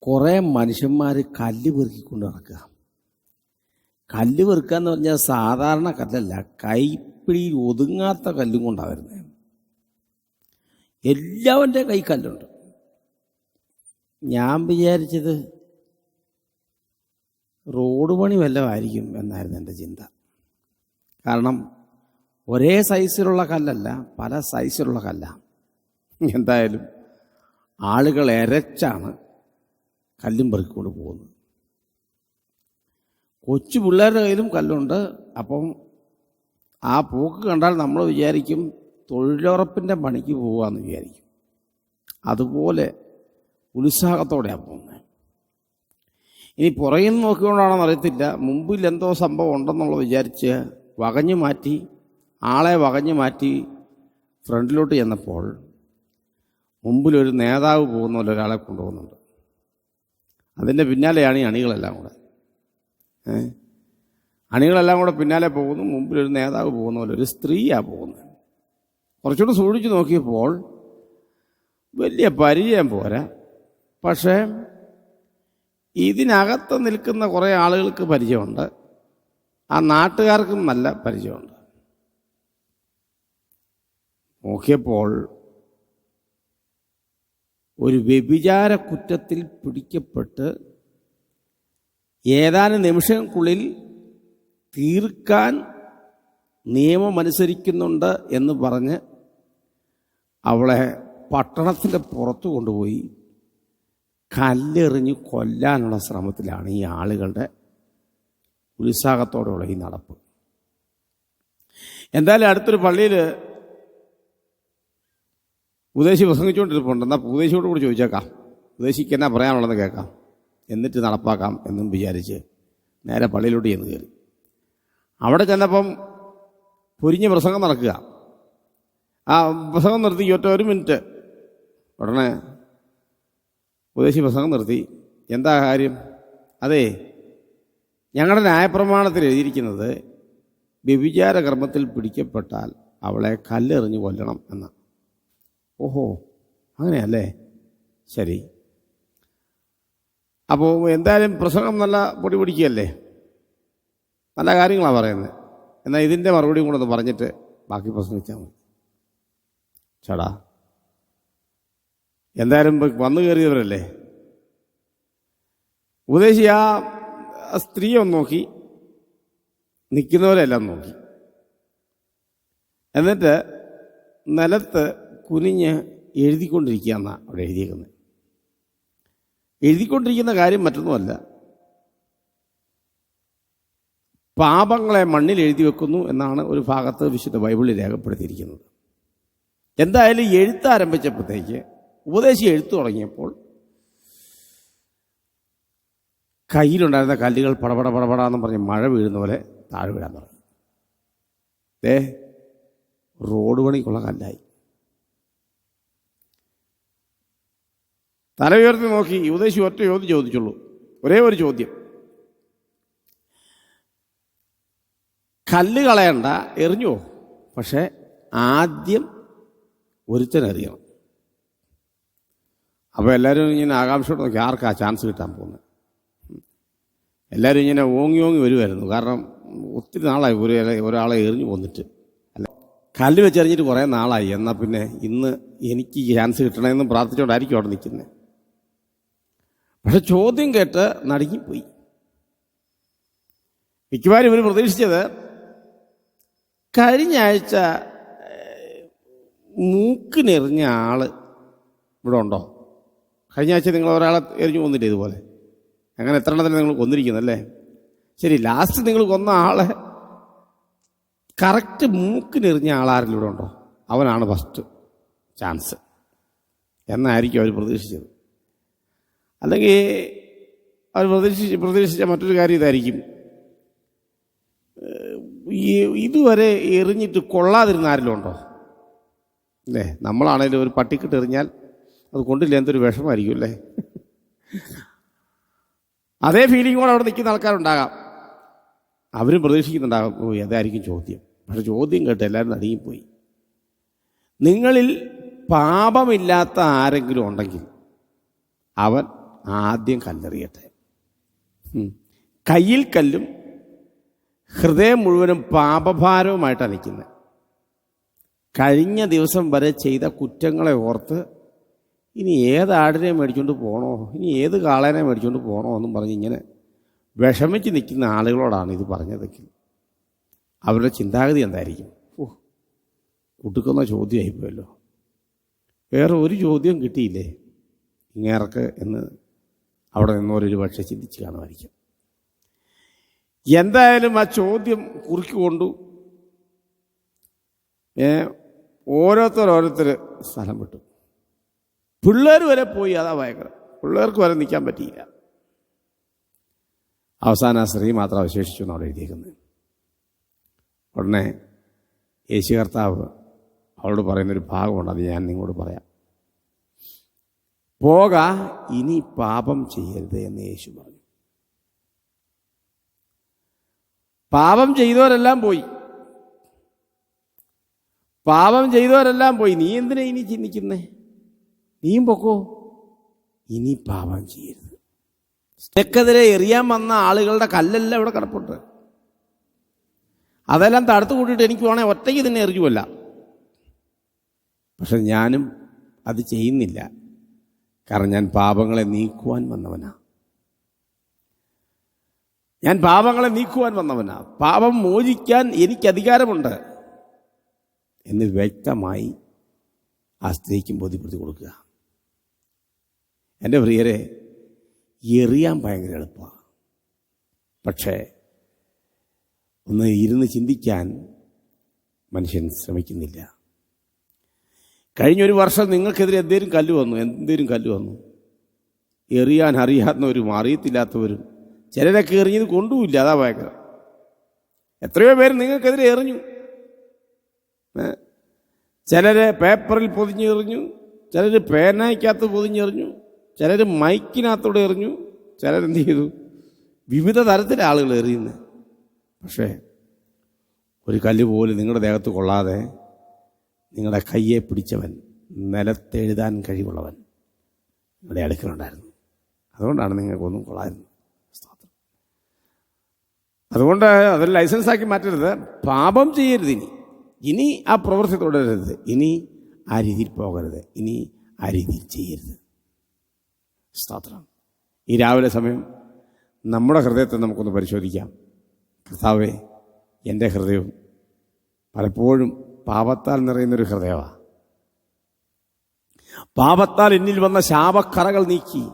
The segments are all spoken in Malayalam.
കുറേ മനുഷ്യന്മാർ കല്ല് പെറുക്കിക്കൊണ്ട് നടക്കുക. കല്ല് പെറുക്കുക എന്ന് പറഞ്ഞാൽ സാധാരണ കല്ലല്ല, കൈപ്പിടിയിൽ ഒതുങ്ങാത്ത കല്ലും കൊണ്ടാണ് വരുന്നത്. എല്ലാവൻ്റെ കൈ കല്ലുണ്ട്. ഞാൻ വിചാരിച്ചത് റോഡ് പണി വല്ലതുമായിരിക്കും എന്നായിരുന്നു എൻ്റെ ചിന്ത. കാരണം ഒരേ സൈസിലുള്ള കല്ലല്ല, പല സൈസിലുള്ള കല്ലാണ്. എന്തായാലും ആളുകൾ എരച്ചാണ് കല്ലും പെറുക്കിക്കൊണ്ട് പോകുന്നത്. കൊച്ചു പിള്ളേരുടെ കയ്യിലും കല്ലുണ്ട്. അപ്പം ആ പോക്ക് കണ്ടാൽ നമ്മൾ വിചാരിക്കും തൊഴിലുറപ്പിൻ്റെ പണിക്ക് പോകാമെന്ന് വിചാരിക്കും. അതുപോലെ ഉത്സാഹത്തോടെയാണ് പോകുന്നത്. ഇനി പുറകിൽ നിന്ന് നോക്കിക്കൊണ്ടാണെന്ന് അറിയത്തില്ല, മുമ്പിൽ എന്തോ സംഭവം ഉണ്ടെന്നുള്ളത് വിചാരിച്ച് ആളെ വകഞ്ഞു മാറ്റി ഫ്രണ്ടിലോട്ട് ചെന്നപ്പോൾ മുമ്പിലൊരു നേതാവ് പോകുന്ന പോലെ ഒരാളെ കൊണ്ടുപോകുന്നുണ്ട്. അതിൻ്റെ പിന്നാലെയാണ് ഈ അണികളെല്ലാം കൂടെ. അണികളെല്ലാം കൂടെ പിന്നാലെ പോകുന്നു. മുമ്പിലൊരു നേതാവ് പോകുന്ന പോലെ ഒരു സ്ത്രീയാണ് പോകുന്നത്. കുറച്ചുകൂടെ സൂക്ഷിച്ച് നോക്കിയപ്പോൾ വലിയ പരിചയം പോരാ, പക്ഷേ ഇതിനകത്ത് നിൽക്കുന്ന കുറേ ആളുകൾക്ക് പരിചയമുണ്ട്, ആ നാട്ടുകാർക്കും നല്ല പരിചയമുണ്ട്. നോക്കിയപ്പോൾ ഒരു വ്യഭിചാര കുറ്റത്തിൽ പിടിക്കപ്പെട്ട് ഏതാനും നിമിഷങ്ങൾക്കുള്ളിൽ തീർക്കാൻ നിയമമനുസരിക്കുന്നുണ്ട് എന്ന് പറഞ്ഞ് അവളെ പട്ടണത്തിൻ്റെ പുറത്തു കൊണ്ടുപോയി കല്ലെറിഞ്ഞ് കൊല്ലാനുള്ള ശ്രമത്തിലാണ് ഈ ആളുകളുടെ ഉത്സാഹത്തോടെയുള്ള ഈ നടപ്പ്. എന്തായാലും അടുത്തൊരു പള്ളിയിൽ ഉപദേശി പ്രസംഗിച്ചുകൊണ്ടിരിപ്പുണ്ട്. എന്നാൽ ഉപദേശിയോട് കൂടി ചോദിച്ചേക്കാം, ഉപദേശിക്ക് എന്നാ പറയാനുള്ളതെന്ന് കേൾക്കാം, എന്നിട്ട് നടപ്പാക്കാം എന്നും വിചാരിച്ച് നേരെ പള്ളിയിലോട്ട് ചെന്ന് കയറി. അവിടെ ചെന്നപ്പം പൊരിഞ്ഞ് പ്രസംഗം നടക്കുക. ആ പ്രസംഗം നിർത്തി ഒരു മിനിറ്റ്. ഉടനെ ഉപദേശി പ്രസംഗം നിർത്തി. എന്താ കാര്യം? അതെ, ഞങ്ങളുടെ ന്യായപ്രമാണത്തിൽ എഴുതിയിരിക്കുന്നത് വ്യഭിചാര കർമ്മത്തിൽ പിടിക്കപ്പെട്ടാൽ അവളെ കല്ലെറിഞ്ഞ് കൊല്ലണം എന്ന്. ഓഹോ, അങ്ങനെയല്ലേ, ശരി. അപ്പോൾ എന്തായാലും പ്രസംഗം നല്ല പൊടി പിടിക്കുകയല്ലേ, നല്ല കാര്യങ്ങളാണ് പറയുന്നത്. എന്നാൽ ഇതിൻ്റെ മറുപടിയും കൂടെ ഒന്ന് പറഞ്ഞിട്ട് ബാക്കി പ്രസംഗിച്ചാൽ മതി. ചേടാ, എന്തായാലും വന്നു കയറിയവരല്ലേ. ഉപദേശി ആ സ്ത്രീയെ ഒന്ന് നോക്കി, നിൽക്കുന്നവരെല്ലാം നോക്കി, എന്നിട്ട് നിലത്ത് കുനിഞ്ഞ് എഴുതിക്കൊണ്ടിരിക്കുക എന്നാണ് അവിടെ എഴുതിയിരിക്കുന്നത്. എഴുതിക്കൊണ്ടിരിക്കുന്ന കാര്യം മറ്റൊന്നുമല്ല, പാപങ്ങളെ മണ്ണിൽ എഴുതി വെക്കുന്നു എന്നാണ് ഒരു ഭാഗത്ത് വിശുദ്ധ ബൈബിളിൽ രേഖപ്പെടുത്തിയിരിക്കുന്നത്. എന്തായാലും എഴുത്താരംഭിച്ചപ്പോഴത്തേക്ക് ഉപദേശി എഴുത്തു തുടങ്ങിയപ്പോൾ കയ്യിലുണ്ടായിരുന്ന കല്ലുകൾ പടപട പടപടാന്ന് പറഞ്ഞ് മഴ വീഴുന്ന പോലെ താഴെ വീഴാൻ തുടങ്ങി. റോഡ് പണിക്കുള്ള കല്ലായി. തല ഉയർത്തി നോക്കി ഉപദേശി ഒറ്റ ചോദ്യം ചോദിച്ചുള്ളൂ, ഒരേ ഒരു ചോദ്യം: കല്ല് കളയണ്ട, എറിഞ്ഞോ, പക്ഷെ ആദ്യം ഒരുത്തനെറിയണം. അപ്പോൾ എല്ലാവരും ഇങ്ങനെ ആകാംക്ഷയോടെ നോക്കി, ആർക്കാ ചാൻസ് കിട്ടാൻ പോകുന്നത്? എല്ലാവരും ഇങ്ങനെ ഓങ്ങി വരുമായിരുന്നു. കാരണം ഒത്തിരി നാളായി ഒരാളെ എറിഞ്ഞു പോന്നിട്ട്. അല്ല, കല്ല് വെച്ചെറിഞ്ഞിട്ട് കുറേ നാളായി. എന്നാൽ പിന്നെ ഇന്ന് എനിക്ക് ചാൻസ് കിട്ടണമെന്ന് പ്രാർത്ഥിച്ചുകൊണ്ടായിരിക്കും അവിടെ നിൽക്കുന്നത്. പക്ഷെ ചോദ്യം കേട്ട് നടുങ്ങിപ്പോയി. മിക്കവാറും ഇവർ പ്രതീക്ഷിച്ചത് കഴിഞ്ഞ ആഴ്ച മൂക്കിനെറിഞ്ഞ ആള് ഇവിടെ ഉണ്ടോ? കഴിഞ്ഞ ആഴ്ച നിങ്ങൾ ഒരാളെ എറിഞ്ഞു കൊന്നില്ലേ ഇതുപോലെ? അങ്ങനെ എത്ര എണ്ണത്തിന് നിങ്ങൾ കൊന്നിരിക്കുന്നല്ലേ? ശരി, ലാസ്റ്റ് നിങ്ങൾ കൊന്ന ആളെ കറക്റ്റ് മൂക്കിനെറിഞ്ഞ ആളാരെങ്കിലും ഇവിടെ ഉണ്ടോ? അവനാണ് ഫസ്റ്റ് ചാൻസ് എന്നായിരിക്കും അവർ പ്രതീക്ഷിച്ചത്. അല്ലെങ്കിൽ അവർ പ്രതീക്ഷിച്ച മറ്റൊരു കാര്യം ഇതായിരിക്കും: ഇതുവരെ എറിഞ്ഞിട്ട് കൊള്ളാതിരുന്ന ആരെങ്കിലും ഉണ്ടോ? അല്ലേ, നമ്മളാണേലും ഒരു പട്ടിക്കിട്ട് എറിഞ്ഞാൽ അത് കൊണ്ടില്ല, എന്തൊരു വിഷമമായിരിക്കും അല്ലേ? അതേ ഫീലിങ്ങോടെ അവിടെ നിൽക്കുന്ന ആൾക്കാരുണ്ടാകാം. അവരും പ്രതീക്ഷിക്കുന്നുണ്ടാകാം, ഓ അതായിരിക്കും ചോദ്യം. പക്ഷെ ചോദ്യം കേട്ട് എല്ലാവരും നടുങ്ങിപ്പോയി. നിങ്ങളിൽ പാപമില്ലാത്ത ആരെങ്കിലും ഉണ്ടെങ്കിൽ അവൻ ആദ്യം കല്ലെറിയട്ടെ. കയ്യിൽ കല്ലും ഹൃദയം മുഴുവനും പാപഭാരവുമായിട്ടാണ് നിൽക്കുന്നത്. കഴിഞ്ഞ ദിവസം വരെ ചെയ്ത കുറ്റങ്ങളെ ഓർത്ത് ഇനി ഏത് ആടിനെ മേടിച്ചുകൊണ്ട് പോകണോ, ഇനി ഏത് കാളേനെ മേടിച്ചുകൊണ്ട് പോകണോ എന്നും പറഞ്ഞ് ഇങ്ങനെ വിഷമിച്ച് നിൽക്കുന്ന ആളുകളോടാണ് ഇത് പറഞ്ഞതെങ്കിൽ അവരുടെ ചിന്താഗതി എന്തായിരിക്കും? കുട്ടുക്കുന്ന ചോദ്യമായിപ്പോയല്ലോ, വേറെ ഒരു ചോദ്യം കിട്ടിയില്ലേ ഇങ്ങേർക്ക് എന്ന് അവിടെ നിന്നോരൊരു പക്ഷെ ചിന്തിച്ച് കാണുമായിരിക്കും. എന്തായാലും ആ ചോദ്യം കുറുക്കിക്കൊണ്ടു ഓരോരുത്തർ സ്ഥലം വിട്ടു. പിള്ളേർ വരെ പോയി. അതാ ഭയങ്കരം. പിള്ളേർക്ക് വരെ നിൽക്കാൻ പറ്റിയില്ല. അവസാനം ആ സ്ത്രീ മാത്രം അവശേഷിച്ചു എന്ന് അവിടെ എഴുതിയേക്കുന്നത്. ഉടനെ യേശു കർത്താവ് അവളോട് പറയുന്നൊരു ഭാഗമുണ്ട്, അത് ഞാൻ നിങ്ങളോട് പറയാം. പോക, ഇനി പാപം ചെയ്യരുത് എന്ന് യേശു പറഞ്ഞു. പാപം ചെയ്തവരെല്ലാം പോയി. പാപം ചെയ്തവരെല്ലാം പോയി. നീ എന്തിനാ ഇനി ചിന്തിക്കുന്നേ? നീയും പൊക്കോ, ഇനി പാപം ചെയ്യരുത്. നിനക്കെതിരെ എറിയാൻ വന്ന ആളുകളുടെ കല്ലെല്ലാം ഇവിടെ കിടപ്പുണ്ട്. അതെല്ലാം തടുത്തു കൂട്ടിയിട്ട് എനിക്ക് വേണേൽ ഒറ്റയ്ക്ക് തന്നെ എറിയുമല്ല. പക്ഷെ ഞാനും അത് ചെയ്യുന്നില്ല. കാരണം ഞാൻ പാപങ്ങളെ നീക്കുവാൻ വന്നവനാ. ഞാൻ പാപങ്ങളെ നീക്കുവാൻ വന്നവനാ. പാപം മോചിക്കാൻ എനിക്ക് അധികാരമുണ്ട് എന്ന് വ്യക്തമായി ആ സ്ത്രീക്കും ബോധ്യപ്പെടുത്തി കൊടുക്കുക. എൻ്റെ പ്രിയരെ, എറിയാൻ ഭയങ്കര എളുപ്പമാണ്. പക്ഷേ ഒന്ന് ഇരുന്ന് ചിന്തിക്കാൻ മനുഷ്യൻ ശ്രമിക്കുന്നില്ല. കഴിഞ്ഞൊരു വർഷം നിങ്ങൾക്കെതിരെ എന്തേലും കല്ല് വന്നു. എറിയാൻ അറിയാവുന്നവരും അറിയത്തില്ലാത്തവരും ചിലരൊക്കെ എറിഞ്ഞത് കൊണ്ടുമില്ല. അതാ ഭയങ്കരം. എത്രയോ പേര് നിങ്ങൾക്കെതിരെ എറിഞ്ഞു. ചിലർ പേപ്പറിൽ പൊതിഞ്ഞെറിഞ്ഞു, ചിലർ പേനായ്ക്കകത്ത് പൊതിഞ്ഞെറിഞ്ഞു, ചിലർ മൈക്കിനകത്തോടെ എറിഞ്ഞു, ചിലരെന്ത് ചെയ്തു, വിവിധ തരത്തിലെ ആളുകൾ എറിയുന്നത്. പക്ഷേ ഒരു കല്ല് പോലും നിങ്ങളുടെ ദേഹത്ത് കൊള്ളാതെ നിങ്ങളുടെ കയ്യെ പിടിച്ചവൻ, നിലത്തെഴുതാൻ കഴിവുള്ളവൻ നിങ്ങളുടെ അടുക്കലുണ്ടായിരുന്നു. അതുകൊണ്ടാണ് നിങ്ങൾക്കൊന്നും കൊള്ളായിരുന്നു. അതുകൊണ്ട് അതൊരു ലൈസൻസാക്കി മാറ്റരുത്. പാപം ചെയ്യരുത്. ഇനി ആ പ്രവൃത്തി തുടരരുത്. ഇനി ആ രീതിയിൽ പോകരുത്. ഇനി ആ രീതിയിൽ ചെയ്യരുത്. സ്തോത്രം. ഈ രാവിലെ സമയം നമ്മുടെ ഹൃദയത്തെ നമുക്കൊന്ന് പരിശോധിക്കാം. കർത്താവേ, എൻ്റെ ഹൃദയവും പലപ്പോഴും പാപത്താൽ നിറയുന്നൊരു ഹൃദയമാണ്. പാപത്താൽ എന്നിൽ വന്ന ശാപക്കറകൾ നീക്കി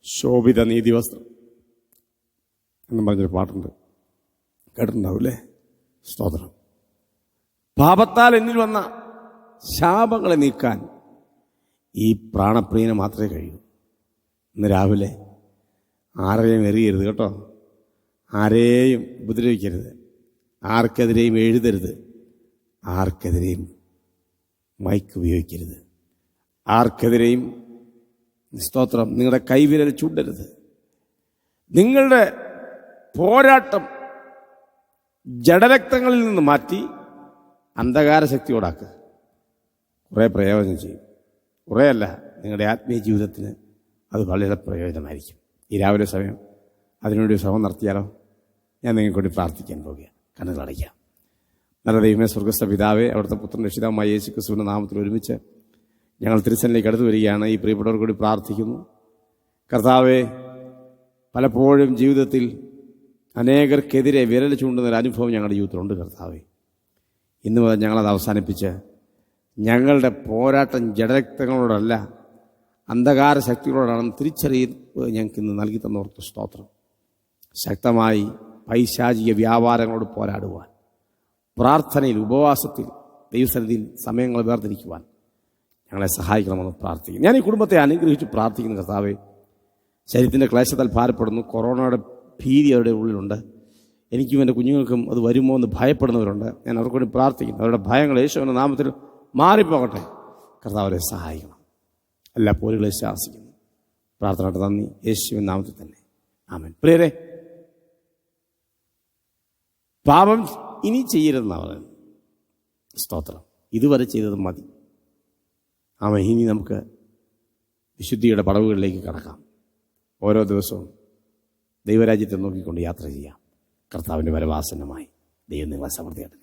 ശോഭിത നീതിവസ്ത്രം എന്നും പറഞ്ഞൊരു പാട്ടുണ്ട്, കേട്ടിട്ടുണ്ടാവൂല്ലേ? സ്തോത്രം. പാപത്താൽ എന്നിൽ വന്ന ശാപങ്ങളെ നീക്കാൻ ഈ പ്രാണപ്രിയന് മാത്രമേ കഴിയൂ. ഇന്ന് രാവിലെ ആരെയും എറിയരുത് കേട്ടോ. ആരെയും ഉപദ്രവിക്കരുത്. ആർക്കെതിരെയും എഴുതരുത്. ആർക്കെതിരെയും മൈക്ക് ഉപയോഗിക്കരുത്. ആർക്കെതിരെയും, സ്തോത്രം, നിങ്ങളുടെ കൈവിരൽ ചൂണ്ടരുത്. നിങ്ങളുടെ പോരാട്ടം ജഡരക്തങ്ങളിൽ നിന്ന് മാറ്റി അന്ധകാര ശക്തിയോടാക്കുക. കുറേ പ്രയോജനം ചെയ്യും. കുറേയല്ല, നിങ്ങളുടെ ആത്മീയ ജീവിതത്തിന് അത് വളരെ പ്രയോജനമായിരിക്കും. ഈ രാവിലെ സമയം അതിനുവേണ്ടി ശ്രമം നടത്തിയാലോ? ഞാൻ നിങ്ങൾക്ക് വേണ്ടി പ്രാർത്ഥിക്കാൻ പോവുകയാണ്. കണ്ണുകളടയ്ക്കാം. നല്ല ദൈവമേ, സ്വർഗ്ഗസ്ഥ പിതാവേ, അവിടുത്തെ പുത്രൻ രക്ഷിതാവുമായ യേശു ക്രിസ്തുവിന്റെ നാമത്തിൽ ഒരുമിച്ച് ഞങ്ങൾ തിരുസന്നിധിയിലേക്ക് അടുത്ത് വരികയാണ്. ഈ പ്രിയപ്പെട്ടവർ കൂടി പ്രാർത്ഥിക്കുന്നു. കർത്താവേ, പലപ്പോഴും ജീവിതത്തിൽ അനേകർക്കെതിരെ വിരൽ ചൂണ്ടുന്നൊരു അനുഭവം ഞങ്ങളുടെ ജീവിതത്തിലുണ്ട്. കർത്താവേ, ഇന്ന് മുതൽ ഞങ്ങളത് അവസാനിപ്പിച്ച് ഞങ്ങളുടെ പോരാട്ടം ജഡരക്തങ്ങളോടല്ല, അന്ധകാര ശക്തികളോടാണെന്ന് തിരിച്ചറിയുന്നത് ഞങ്ങൾക്ക് ഇന്ന് നൽകി തന്നോർക്ക് സ്തോത്രം. ശക്തമായി പൈശാചിക വ്യാപാരങ്ങളോട് പോരാടുവാൻ, പ്രാർത്ഥനയിൽ, ഉപവാസത്തിൽ, ദൈവസന്നിധിയിൽ സമയങ്ങൾ വേർതിരിക്കുവാൻ ഞങ്ങളെ സഹായിക്കണമെന്ന് പ്രാർത്ഥിക്കുന്നു. ഞാൻ ഈ കുടുംബത്തെ അനുഗ്രഹിച്ച് പ്രാർത്ഥിക്കുന്ന കർത്താവേ, ശരീരത്തിൻ്റെ ക്ലേശത്താൽ ഭാരപ്പെടുന്നു. കൊറോണയുടെ ഭീതി അവരുടെ ഉള്ളിലുണ്ട്. എനിക്കും എൻ്റെ കുഞ്ഞുങ്ങൾക്കും അത് വരുമോ എന്ന് ഭയപ്പെടുന്നവരുണ്ട്. ഞാൻ അവർക്ക് വേണ്ടി പ്രാർത്ഥിക്കുന്നു. അവരുടെ ഭയങ്ങൾ യേശുവിൻ്റെ നാമത്തിൽ മാറിപ്പോകട്ടെ. കർത്താവരെ സഹായിക്കണം. എല്ലാ പോരുകളെ ശാസിക്കുന്നു. പ്രാർത്ഥനയുടെ നന്ദി യേശുവിൻ്റെ നാമത്തിൽ തന്നെ. ആമേൻ. പ്രിയരെ, പാപം ഇനി ചെയ്യരുതെന്നാണ് പറയുന്നത്. സ്തോത്രം. ഇതുവരെ ചെയ്തത് മതി. ആമേൻ. ഇനി നമുക്ക് വിശുദ്ധിയുടെ പടവുകളിലേക്ക് കടക്കാം. ഓരോ ദിവസവും ദൈവരാജ്യത്തെ നോക്കിക്കൊണ്ട് യാത്ര ചെയ്യാം. കർത്താവിൻ്റെ വരവാസനമായി ദൈവം നിങ്ങളെ സമൃദ്ധിയായിട്ട്